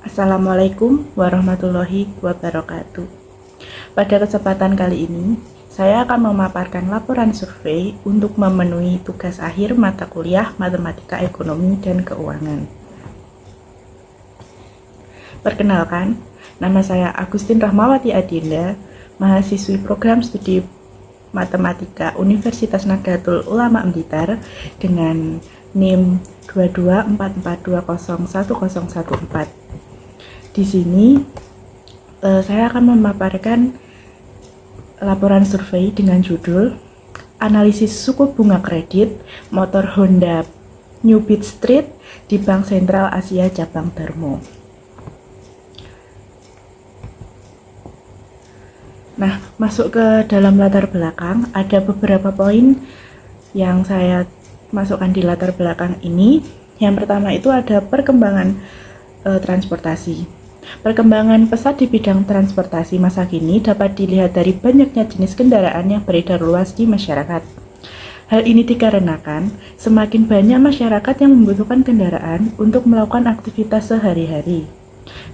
Assalamualaikum warahmatullahi wabarakatuh. Pada kesempatan kali ini, saya akan memaparkan laporan survei untuk memenuhi tugas akhir mata kuliah Matematika Ekonomi dan Keuangan. Perkenalkan, nama saya Agustin Rahmawati Adinda, mahasiswi program studi Matematika Universitas Nahdlatul Ulama Blitar dengan NIM 22442010014. Di sini saya akan memaparkan laporan survei dengan judul Analisis Suku Bunga Kredit Motor Honda New Beat Street di Bank Sentral Asia Cabang Darmo. Nah, masuk ke dalam latar belakang, ada beberapa poin yang saya masukkan di latar belakang ini. Yang pertama itu ada perkembangan transportasi. Perkembangan pesat di bidang transportasi masa kini dapat dilihat dari banyaknya jenis kendaraan yang beredar luas di masyarakat. Hal ini dikarenakan semakin banyak masyarakat yang membutuhkan kendaraan untuk melakukan aktivitas sehari-hari.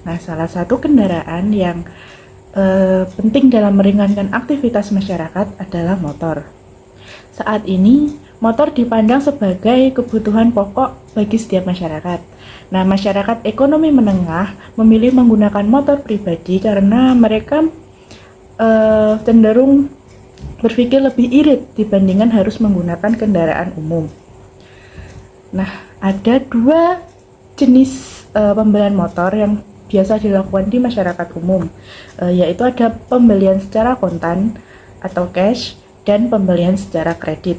Nah, salah satu kendaraan yang penting dalam meringankan aktivitas masyarakat adalah motor. Saat ini, motor dipandang sebagai kebutuhan pokok bagi setiap masyarakat. Nah, masyarakat ekonomi menengah memilih menggunakan motor pribadi karena mereka cenderung berpikir lebih irit dibandingkan harus menggunakan kendaraan umum. Nah, ada dua jenis pembelian motor yang biasa dilakukan di masyarakat umum, yaitu ada pembelian secara kontan atau cash dan pembelian secara kredit.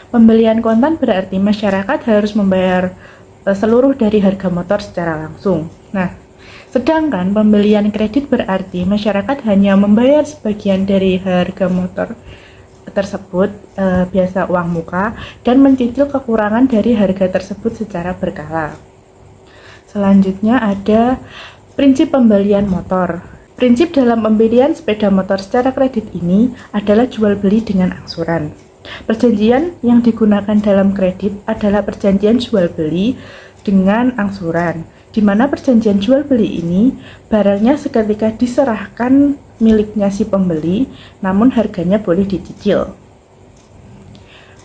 Pembelian kontan berarti masyarakat harus membayar seluruh dari harga motor secara langsung. Nah, sedangkan pembelian kredit berarti masyarakat hanya membayar sebagian dari harga motor tersebut, biasa uang muka, dan mencicil kekurangan dari harga tersebut secara berkala. Selanjutnya ada prinsip pembelian motor. Prinsip dalam pembelian sepeda motor secara kredit ini adalah jual beli dengan angsuran. Perjanjian yang digunakan dalam kredit adalah perjanjian jual beli dengan angsuran, di mana perjanjian jual beli ini barangnya seketika diserahkan miliknya si pembeli, namun harganya boleh dicicil.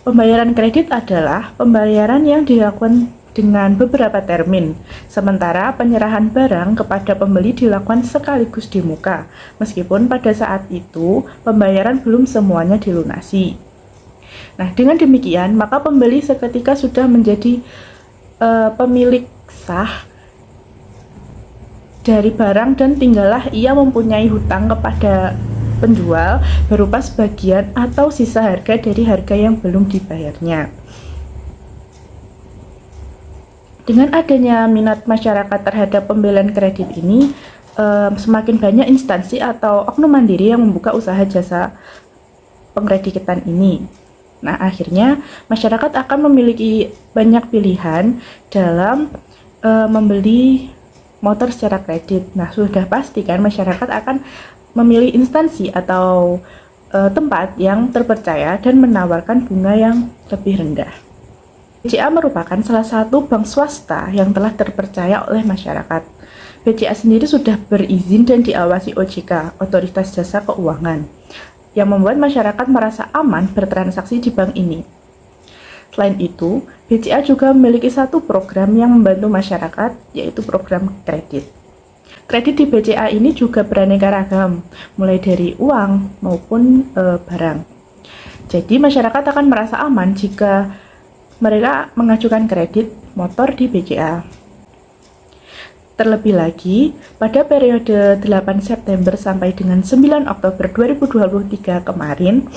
Pembayaran kredit adalah pembayaran yang dilakukan dengan beberapa termin, sementara penyerahan barang kepada pembeli dilakukan sekaligus di muka, meskipun pada saat itu pembayaran belum semuanya dilunasi. Nah, dengan demikian, maka pembeli seketika sudah menjadi pemilik sah dari barang dan tinggallah ia mempunyai hutang kepada penjual berupa sebagian atau sisa harga dari harga yang belum dibayarnya. Dengan adanya minat masyarakat terhadap pembelian kredit ini, semakin banyak instansi atau oknum mandiri yang membuka usaha jasa pengkreditan ini. Nah, akhirnya masyarakat akan memiliki banyak pilihan dalam membeli motor secara kredit. Nah, sudah pasti kan masyarakat akan memilih instansi atau tempat yang terpercaya dan menawarkan bunga yang lebih rendah. BCA merupakan salah satu bank swasta yang telah terpercaya oleh masyarakat. BCA sendiri sudah berizin dan diawasi OJK, Otoritas Jasa Keuangan, yang membuat masyarakat merasa aman bertransaksi di bank ini. Selain itu, BCA juga memiliki satu program yang membantu masyarakat, yaitu program kredit. Kredit di BCA ini juga beraneka ragam, mulai dari uang maupun barang. Jadi masyarakat akan merasa aman jika mereka mengajukan kredit motor di BCA. Terlebih lagi, pada periode 8 September sampai dengan 9 Oktober 2023 kemarin,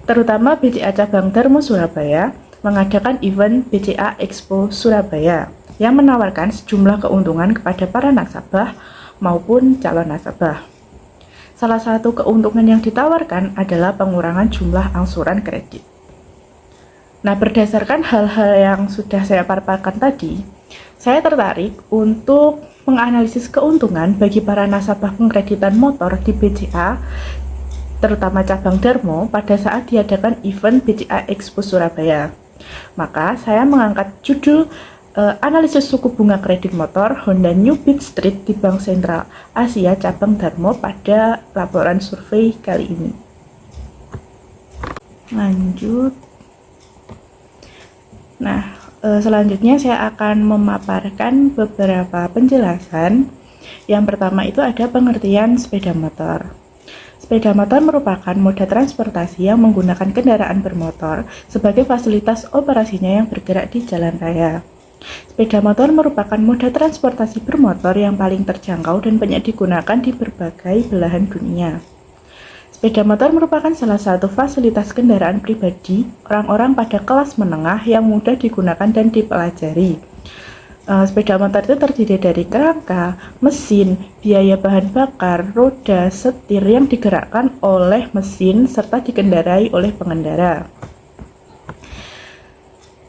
terutama BCA Cabang Darmo Surabaya mengadakan event BCA Expo Surabaya yang menawarkan sejumlah keuntungan kepada para nasabah maupun calon nasabah. Salah satu keuntungan yang ditawarkan adalah pengurangan jumlah angsuran kredit. Nah, berdasarkan hal-hal yang sudah saya paparkan tadi, saya tertarik untuk menganalisis keuntungan bagi para nasabah pengkreditan motor di BCA, terutama cabang Darmo, pada saat diadakan event BCA Expo Surabaya. Maka, saya mengangkat judul Analisis suku bunga kredit motor Honda New Beat Street di Bank Sentral Asia Cabang Darmo pada laporan survei kali ini. Lanjut. Nah, selanjutnya saya akan memaparkan beberapa penjelasan. Yang pertama itu ada pengertian sepeda motor. Sepeda motor merupakan moda transportasi yang menggunakan kendaraan bermotor sebagai fasilitas operasinya yang bergerak di jalan raya. Sepeda motor merupakan moda transportasi bermotor yang paling terjangkau dan banyak digunakan di berbagai belahan dunia. Sepeda motor merupakan salah satu fasilitas kendaraan pribadi orang-orang pada kelas menengah yang mudah digunakan dan dipelajari. Sepeda motor itu terdiri dari kerangka, mesin, biaya bahan bakar, roda, setir yang digerakkan oleh mesin serta dikendarai oleh pengendara.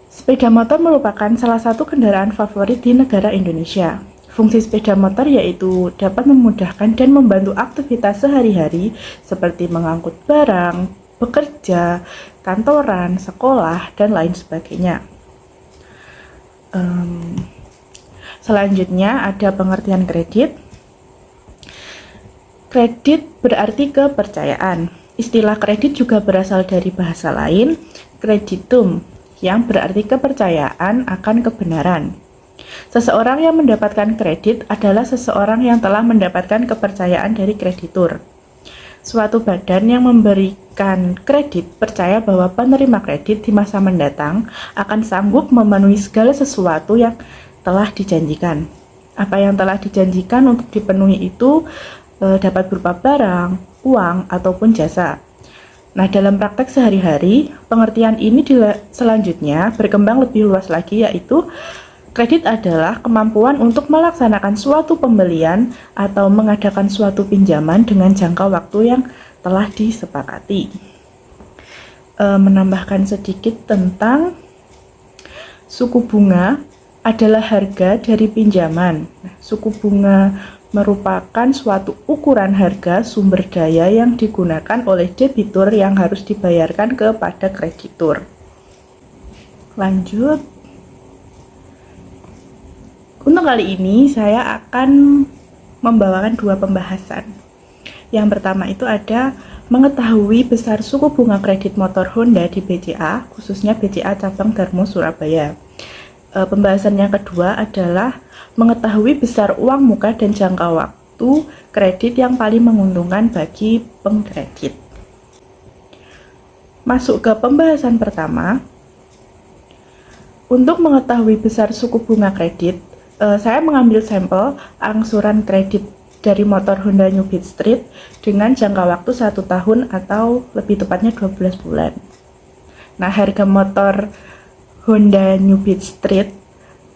Sepeda motor merupakan salah satu kendaraan favorit di negara Indonesia. Fungsi sepeda motor yaitu dapat memudahkan dan membantu aktivitas sehari-hari seperti mengangkut barang, bekerja, kantoran, sekolah, dan lain sebagainya. Selanjutnya ada pengertian kredit. Kredit berarti kepercayaan. Istilah kredit juga berasal dari bahasa lain, kreditum, yang berarti kepercayaan akan kebenaran. Seseorang yang mendapatkan kredit adalah seseorang yang telah mendapatkan kepercayaan dari kreditur. Suatu badan yang memberikan kredit percaya bahwa penerima kredit di masa mendatang akan sanggup memenuhi segala sesuatu yang telah dijanjikan. Apa yang telah dijanjikan untuk dipenuhi itu dapat berupa barang, uang, ataupun jasa. Nah, dalam praktek sehari-hari, pengertian ini selanjutnya berkembang lebih luas lagi, yaitu kredit adalah kemampuan untuk melaksanakan suatu pembelian atau mengadakan suatu pinjaman dengan jangka waktu yang telah disepakati. Menambahkan sedikit tentang suku bunga adalah harga dari pinjaman. Suku bunga merupakan suatu ukuran harga sumber daya yang digunakan oleh debitur yang harus dibayarkan kepada kreditur. Lanjut. Untuk kali ini saya akan membawakan dua pembahasan. Yang pertama itu ada mengetahui besar suku bunga kredit motor Honda di BCA, khususnya BCA Cabang Darmo Surabaya. Pembahasan yang kedua adalah mengetahui besar uang muka dan jangka waktu kredit yang paling menguntungkan bagi pengkredit. Masuk ke pembahasan pertama. Untuk mengetahui besar suku bunga kredit, saya mengambil sampel angsuran kredit dari motor Honda New Beat Street dengan jangka waktu 1 tahun atau lebih tepatnya 12 bulan. Nah, harga motor Honda New Beat Street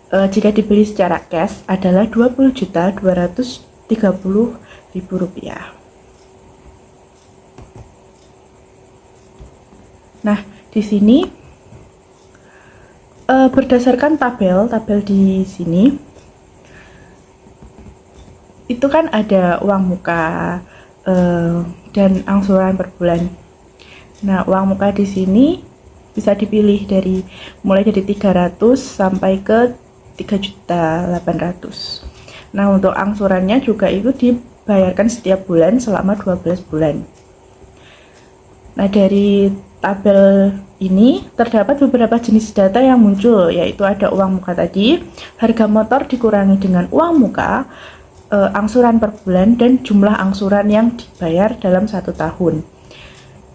jika dibeli secara cash adalah Rp20.230.000. Nah, di sini berdasarkan tabel di sini itu kan ada uang muka dan angsuran per bulan. Nah, uang muka di sini bisa dipilih mulai dari 300 sampai ke 3.800.000. Nah, untuk angsurannya juga itu dibayarkan setiap bulan selama 12 bulan. Nah, dari tabel ini terdapat beberapa jenis data yang muncul, yaitu ada uang muka tadi, harga motor dikurangi dengan uang muka, angsuran per bulan, dan jumlah angsuran yang dibayar dalam 1 tahun.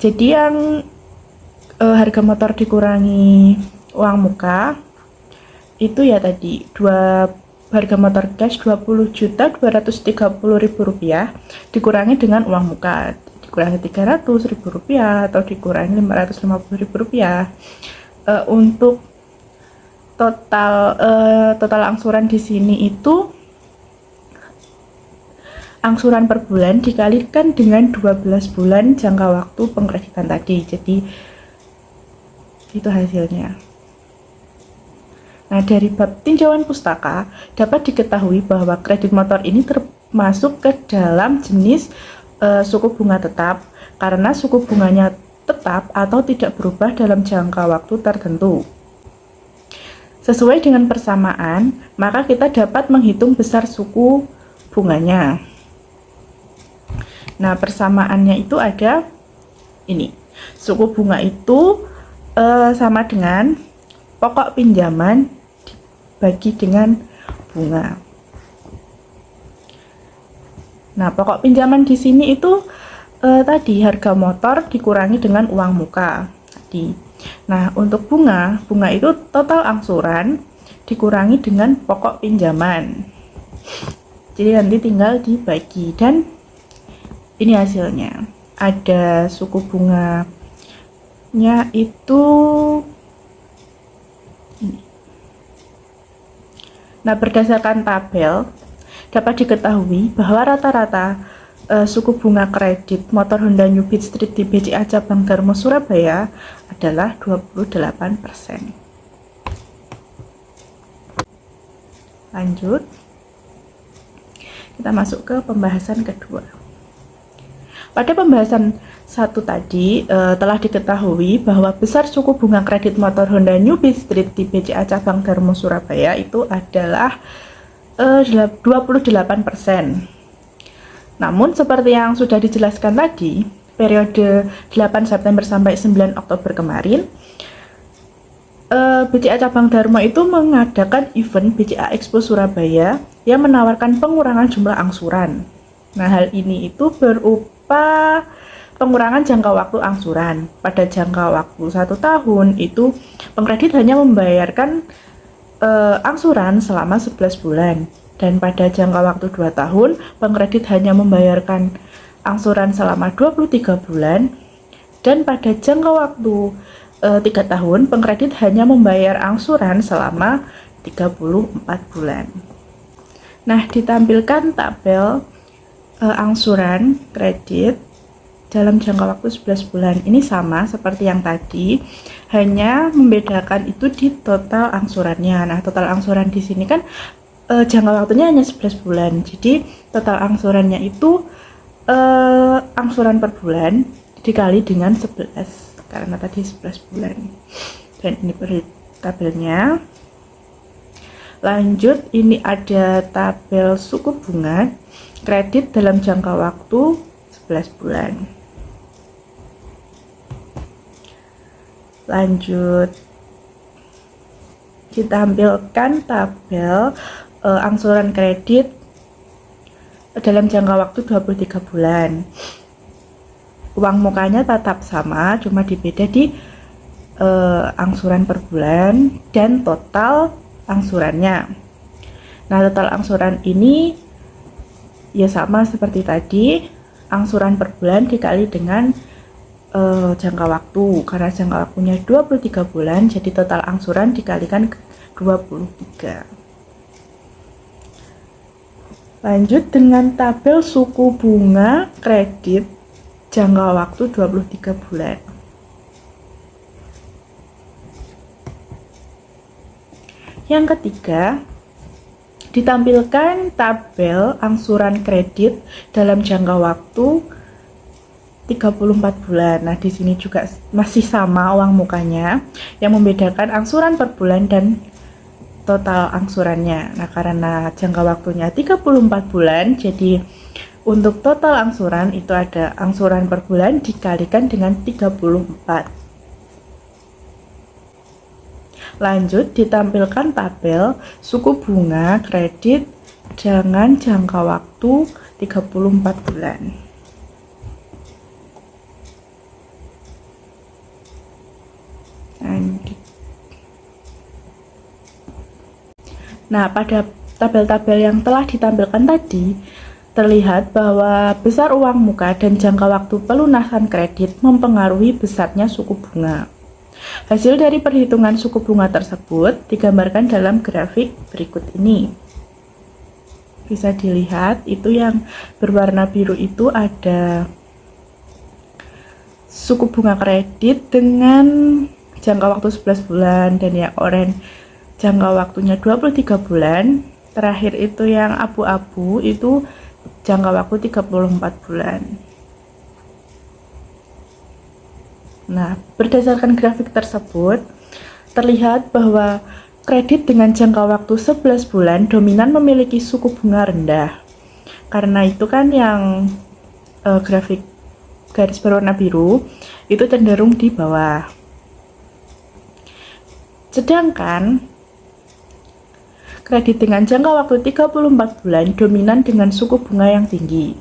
Jadi yang harga motor dikurangi uang muka itu ya tadi harga motor cash Rp20.230.000 dikurangi dengan uang muka, dikurangi Rp300.000 atau dikurangi Rp550.000. Untuk total angsuran di sini itu angsuran per bulan dikalikan dengan 12 bulan jangka waktu pengkreditan tadi. Jadi itu hasilnya. Nah, dari bab tinjauan pustaka dapat diketahui bahwa kredit motor ini termasuk ke dalam jenis suku bunga tetap karena suku bunganya tetap atau tidak berubah dalam jangka waktu tertentu. Sesuai dengan persamaan, maka kita dapat menghitung besar suku bunganya. Nah, persamaannya itu ada ini. Suku bunga itu sama dengan pokok pinjaman dibagi dengan bunga. Nah, pokok pinjaman di sini itu tadi harga motor dikurangi dengan uang muka tadi. Nah, untuk bunga itu total angsuran dikurangi dengan pokok pinjaman. Jadi nanti tinggal dibagi dan ini hasilnya. Ada suku bunganya itu ini. Nah, berdasarkan tabel dapat diketahui bahwa rata-rata suku bunga kredit motor Honda New Beat Street di BCA Cabang Darmo Surabaya adalah 28%. Lanjut, kita masuk ke pembahasan kedua. Pada pembahasan satu tadi telah diketahui bahwa besar suku bunga kredit motor Honda New Beat Street di BCA Cabang Darmo Surabaya itu adalah 28%. Namun seperti yang sudah dijelaskan tadi, periode 8 September sampai 9 Oktober kemarin, BCA Cabang Darmo itu mengadakan event BCA Expo Surabaya yang menawarkan pengurangan jumlah angsuran. Nah, hal ini itu berupa pengurangan jangka waktu angsuran. Pada jangka waktu 1 tahun itu pengkredit hanya membayarkan angsuran selama 11 bulan. Dan pada jangka waktu 2 tahun, pengkredit hanya membayarkan angsuran selama 23 bulan. Dan pada jangka waktu 3 tahun, pengkredit hanya membayar angsuran selama 34 bulan. Nah, ditampilkan tabel angsuran kredit dalam jangka waktu 11 bulan. Ini sama seperti yang tadi, hanya membedakan itu di total angsurannya. Nah, total angsuran di sini kan jangka waktunya hanya 11 bulan. Jadi, total angsurannya itu angsuran per bulan dikali dengan 11 karena tadi 11 bulan. Dan ini tabelnya. Lanjut, ini ada tabel suku bunga kredit dalam jangka waktu 11 bulan. Lanjut, ditampilkan tabel angsuran kredit dalam jangka waktu 23 bulan. Uang mukanya tetap sama, cuma dibeda di angsuran per bulan dan total angsurannya. Nah, total angsuran ini ya sama seperti tadi, angsuran per bulan dikali dengan jangka waktu. Karena jangka waktunya 23 bulan, jadi total angsuran dikalikan 23. Lanjut dengan tabel suku bunga kredit jangka waktu 23 bulan. Yang ketiga, ditampilkan tabel angsuran kredit dalam jangka waktu 34 bulan. Nah, di sini juga masih sama uang mukanya. Yang membedakan angsuran per bulan dan total angsurannya. Nah, karena jangka waktunya 34 bulan, jadi untuk total angsuran itu ada angsuran per bulan dikalikan dengan 34. Lanjut, ditampilkan tabel suku bunga kredit dengan jangka waktu 34 bulan. Lanjut. Nah, pada tabel-tabel yang telah ditampilkan tadi, terlihat bahwa besar uang muka dan jangka waktu pelunasan kredit mempengaruhi besarnya suku bunga. Hasil dari perhitungan suku bunga tersebut digambarkan dalam grafik berikut ini. Bisa dilihat, itu yang berwarna biru itu ada suku bunga kredit dengan jangka waktu 11 bulan, dan yang oranye jangka waktunya 23 bulan. Terakhir itu yang abu-abu itu jangka waktu 34 bulan. Nah, berdasarkan grafik tersebut terlihat bahwa kredit dengan jangka waktu 11 bulan dominan memiliki suku bunga rendah. Karena itu kan yang grafik garis berwarna biru itu cenderung di bawah. Sedangkan kredit dengan jangka waktu 34 bulan dominan dengan suku bunga yang tinggi.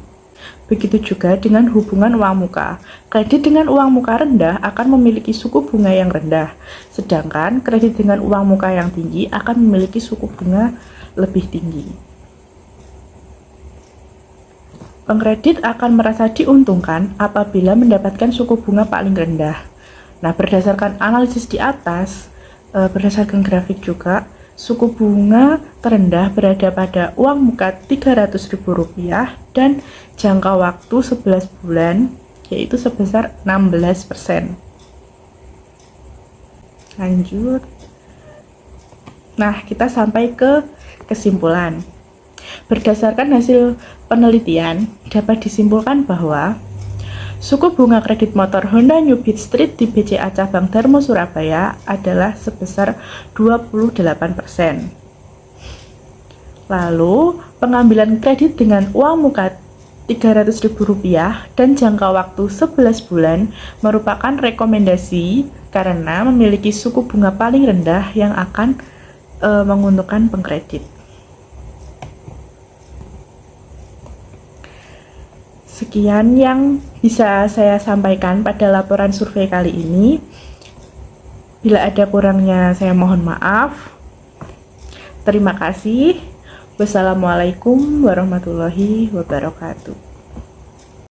Begitu juga dengan hubungan uang muka. Kredit dengan uang muka rendah akan memiliki suku bunga yang rendah, sedangkan kredit dengan uang muka yang tinggi akan memiliki suku bunga lebih tinggi. Pengkredit akan merasa diuntungkan apabila mendapatkan suku bunga paling rendah. Nah, berdasarkan analisis di atas, berdasarkan grafik juga, suku bunga terendah berada pada uang muka Rp300.000 dan jangka waktu 11 bulan, yaitu sebesar 16%. Lanjut. Nah, kita sampai ke kesimpulan. Berdasarkan hasil penelitian, dapat disimpulkan bahwa suku bunga kredit motor Honda New Beat Street di BCA Cabang Darmo Surabaya adalah sebesar 28%. Lalu, pengambilan kredit dengan uang muka Rp300.000 dan jangka waktu 11 bulan merupakan rekomendasi karena memiliki suku bunga paling rendah yang akan menguntungkan pengkredit. Sekian yang bisa saya sampaikan pada laporan survei kali ini. Bila ada kurangnya, saya mohon maaf. Terima kasih. Wassalamualaikum warahmatullahi wabarakatuh.